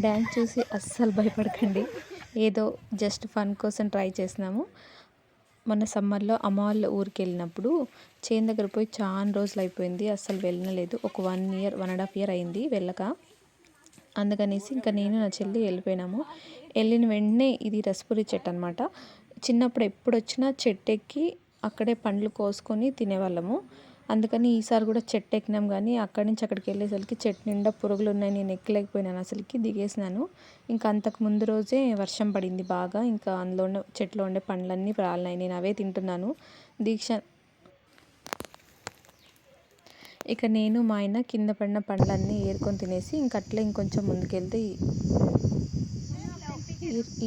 Dance చూసి అస్సలు భయపడకండి, ఏదో జస్ట్ ఫన్ కోసం ట్రై చేసినాము. మొన్న సమ్మర్లో అమ్మ వాళ్ళ ఊరికి వెళ్ళినప్పుడు చేను దగ్గర పోయి చాలా రోజులు అయిపోయింది, అస్సలు వెళ్ళలేదు. ఒక 1.5 ఇయర్ అయింది వెళ్ళక. అందుకనేసి ఇంకా నేను నా చెల్లి వెళ్ళిపోయినాము. వెళ్ళిన వెంటనే ఇది రసపురి చెట్టు అనమాట. చిన్నప్పుడు ఎప్పుడు వచ్చినా చెట్టు ఎక్కి అక్కడే పండ్లు కోసుకొని తినేవాళ్ళము. అందుకని ఈసారి కూడా చెట్టు ఎక్కినాం, కానీ అక్కడి నుంచి అక్కడికి వెళ్ళేసరికి చెట్టు నిండా పురుగులు ఉన్నాయి. నేను ఎక్కలేకపోయినాను, అసలుకి దిగేసినాను. ఇంకా అంతకు ముందు రోజే వర్షం పడింది బాగా, ఇంకా అందులో ఉన్న చెట్లో ఉండే పండ్లన్నీ రాలినాయి. నేను అవే తింటున్నాను. దీక్ష ఇక నేను మా ఆయన కింద పడిన పండ్లన్నీ ఏరుకొని తినేసి ఇంకట్లే ఇంకొంచెం ముందుకెళ్తే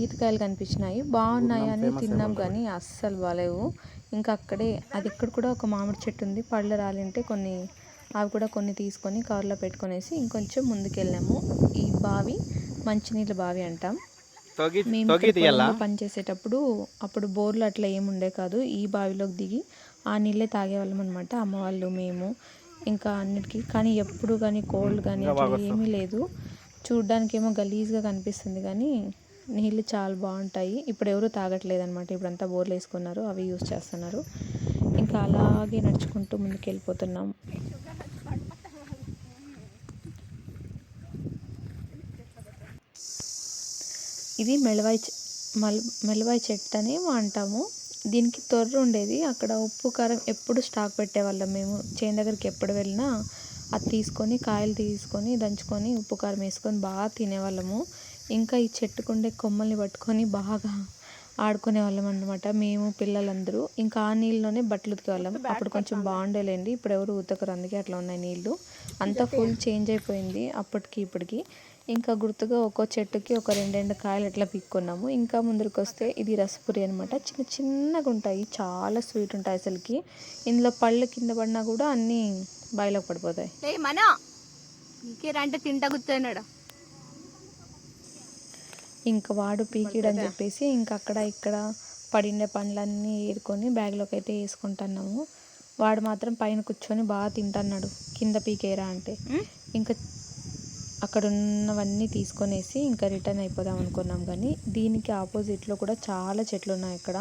ఈతకాయలు కనిపించినాయి. బాగున్నాయి అని తిన్నాం, కానీ అస్సలు బాలేవు. ఇంకా అక్కడే అది ఇక్కడ కూడా ఒక మామిడి చెట్టు ఉంది, పళ్ళు రాలింటే కొన్ని అవి కూడా కొన్ని తీసుకొని కవర్లో పెట్టుకొనేసి ఇంకొంచెం ముందుకెళ్ళాము. ఈ బావి మంచినీళ్ళ బావి అంటాం. మేము పొలంలో పనిచేసేటప్పుడు అప్పుడు బోర్లు అట్లా ఏముండే కాదు. ఈ బావిలోకి దిగి ఆ నీళ్ళే తాగేవాళ్ళం అనమాట, అమ్మ వాళ్ళు మేము. ఇంకా అన్నిటికీ కానీ ఎప్పుడు కానీ కోల్డ్ కానీ అట్లా ఏమీ లేదు. చూడ్డానికి ఏమో గలీజ్గా కనిపిస్తుంది, కానీ నీళ్ళు చాలా బాగుంటాయి. ఇప్పుడు ఎవరు తాగట్లేదు అనమాట, ఇప్పుడంతా బోర్లు వేసుకున్నారు, అవి యూజ్ చేస్తున్నారు. ఇంకా అలాగే నడుచుకుంటూ ముందుకు వెళ్ళిపోతున్నాం. ఇది మెలవాయి చెట్టు అని అంటాము. దీనికి తొర్రు ఉండేది. అక్కడ ఉప్పు కారం ఎప్పుడు స్టాక్ పెట్టేవాళ్ళం మేము. చేను దగ్గరికి ఎప్పుడు వెళ్ళినా అది తీసుకొని కాయలు తీసుకొని దంచుకొని ఉప్పు కారం వేసుకొని బాగా తినేవాళ్ళము. ఇంకా ఈ చెట్టుకుండే కొమ్మల్ని పట్టుకొని బాగా ఆడుకునే వాళ్ళం అన్నమాట, మేము పిల్లలందరూ. ఇంకా ఆ నీళ్ళలోనే బట్టలు ఉతికేవాళ్ళం. అప్పుడు కొంచెం బాగుండేలేండి, ఇప్పుడు ఎవరు ఉతకరు, అందుకే అట్లా ఉన్నాయి నీళ్ళు. అంతా ఫుల్ చేంజ్ అయిపోయింది అప్పటికి ఇప్పటికి. ఇంకా గుర్తుగా ఒక్కో చెట్టుకి ఒక 2 కాయలు అట్లా పిక్కున్నాము. ఇంకా ముందరికి వస్తే ఇది రసపురి అనమాట. చిన్న చిన్నగా ఉంటాయి, చాలా స్వీట్ ఉంటాయి అసలుకి. ఇందులో పళ్ళు కింద పడినా కూడా అన్నీ బాయిలోకి పడిపోతాయి. ఇంకా వాడు పీకిడని చెప్పేసి ఇంకా అక్కడ ఇక్కడ పడిండే పండ్లన్నీ ఏరుకొని బ్యాగ్లోకి అయితే వేసుకుంటున్నాము. వాడు మాత్రం పైన కూర్చొని బాగా తింటున్నాడు, కింద పీకేరా అంటే. ఇంకా అక్కడ ఉన్నవన్నీ తీసుకొనేసి ఇంకా రిటర్న్ అయిపోదాం అనుకున్నాం, కానీ దీనికి ఆపోజిట్లో కూడా చాలా చెట్లు ఉన్నాయి. అక్కడ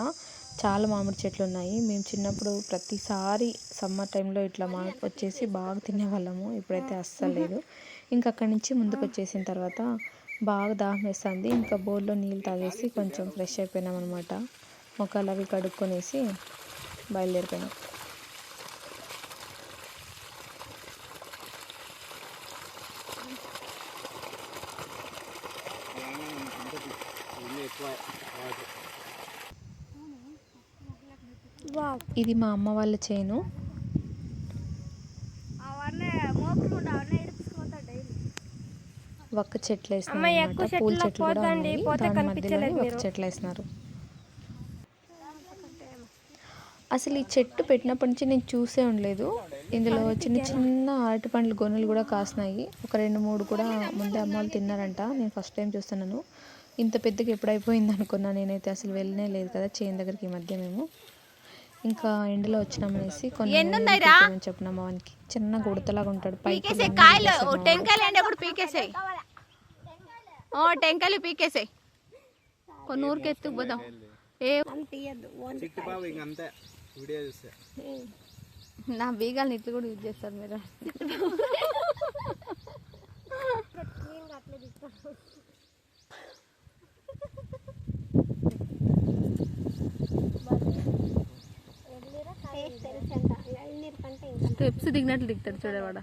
చాలా మామిడి చెట్లు ఉన్నాయి. మేము చిన్నప్పుడు ప్రతిసారి సమ్మర్ టైంలో ఇట్లా వచ్చేసి బాగా తినేవాళ్ళము. ఇప్పుడైతే అస్సలు లేదు. ఇంకా అక్కడి నుంచి ముందుకు వచ్చేసిన తర్వాత బాగా దాహం వేస్తుంది. ఇంకా బోర్లో నీళ్ళు తాగేసి కొంచెం ఫ్రెష్ అయిపోయినాం అనమాట. మొక్కలు అవి కడుక్కొనేసి బయలుదేరిపోయినాం. ఇది మా అమ్మ వాళ్ళ చేను. ఒక్క చెట్లు వేసినారు, పూల చెట్లు కూడా ఉన్నాయి. దాని మధ్యలోనే ఒక చెట్లు వేసినారు. అసలు ఈ చెట్టు పెట్టినప్పటి నుంచి నేను చూసే ఉండలేదు. ఇందులో చిన్న చిన్న అరటి పండ్లు గొనులు కూడా కాసినాయి. ఒక 2-3 కూడా ముందే అమ్మ వాళ్ళు తిన్నారంట. నేను ఫస్ట్ టైం చూస్తున్నాను. ఇంత పెద్దగా ఎప్పుడైపోయింది అనుకున్నా నేనైతే, అసలు వెళ్ళనే లేదు కదా చేను దగ్గరికి ఈ మధ్య మేము. ఇంకా ఎండలో వచ్చినామనేసి కొన్ని చెప్పిన మావానికి. చిన్న గుడతలాగా ఉంటాడు, పైకి టెంకాయలు పీకేసాయి కొన్ని ఊరికి ఎత్తుకు పోదాం. నా బీగాల్ని ఇట్లు కూడా యూజ్ చేస్తారు మీరు. స్టెప్స్ దిగినట్లు దిగుతాడు చూడేవాడ.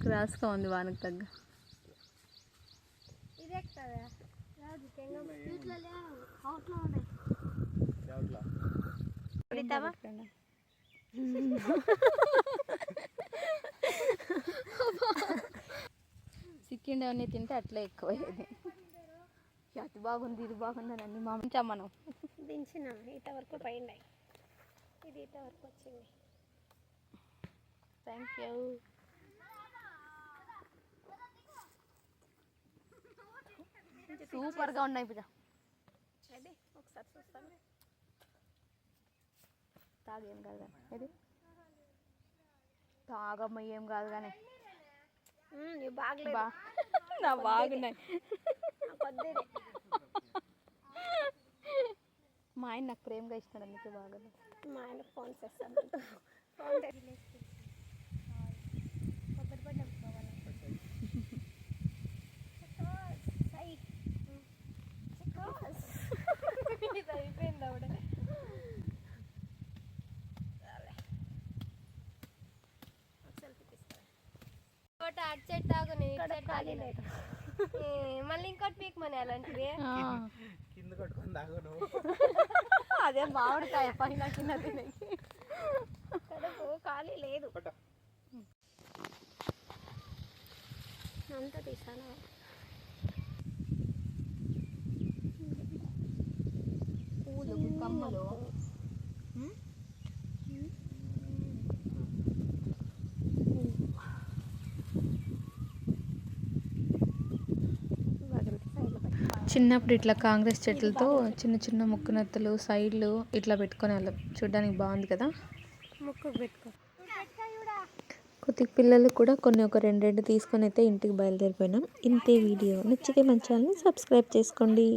క్రాస్గా ఉంది వానకు తగ్గ. సిక్కిండవన్నీ తింటే అట్లే ఎక్కువయ్యేది. అది బాగుంది ఇది బాగుందని అన్ని మామించాం మనం. దించినాం ఈట వరకు పోయింది, ఇది ఈట వరకు వచ్చింది. Thank you. సూపర్గా ఉన్నాయి పూజ. ఒకసారి చూస్తాను, తాగేం కాదు కానీ ఇది తాగమ్మ ఏం కాదు కానీ బాగా నా బాగున్నాయి. మా ఆయన నాకు ప్రేమగా ఇస్తాడు, అందుకే బాగున్నాయి. మా ఆయన ఫోన్ చేస్తాడు. అయిపోయింది ఆవిడ. ఒకటి అటు చెట్టు తాగు, ఖాళీ లేదు. మళ్ళీ ఇంకోటి పీక్ మని అలాంటివి కింద కట్టుకొని తాగు నువ్వు. అదే మామిడికాయ పైన కింద తినేకి కడుపు ఖాళీ లేదు. అంతా తీసాను. పూలు కమ్మలు చిన్నప్పుడు ఇట్లా కాంగ్రెస్ చెట్లతో చిన్న చిన్న ముక్కునత్తలు సైడ్లు ఇట్లా పెట్టుకొని వెళ్ళాం. చూడడానికి బాగుంది కదా. ముక్కు పెట్టుకో. కొద్దిగా పిల్లలు కూడా కొన్ని ఒక రెండు తీసుకొని అయితే ఇంటికి బయలుదేరిపోయినాం. ఇంతే వీడియో నచ్చితే మన ఛానల్ని సబ్స్క్రైబ్ చేసుకోండి.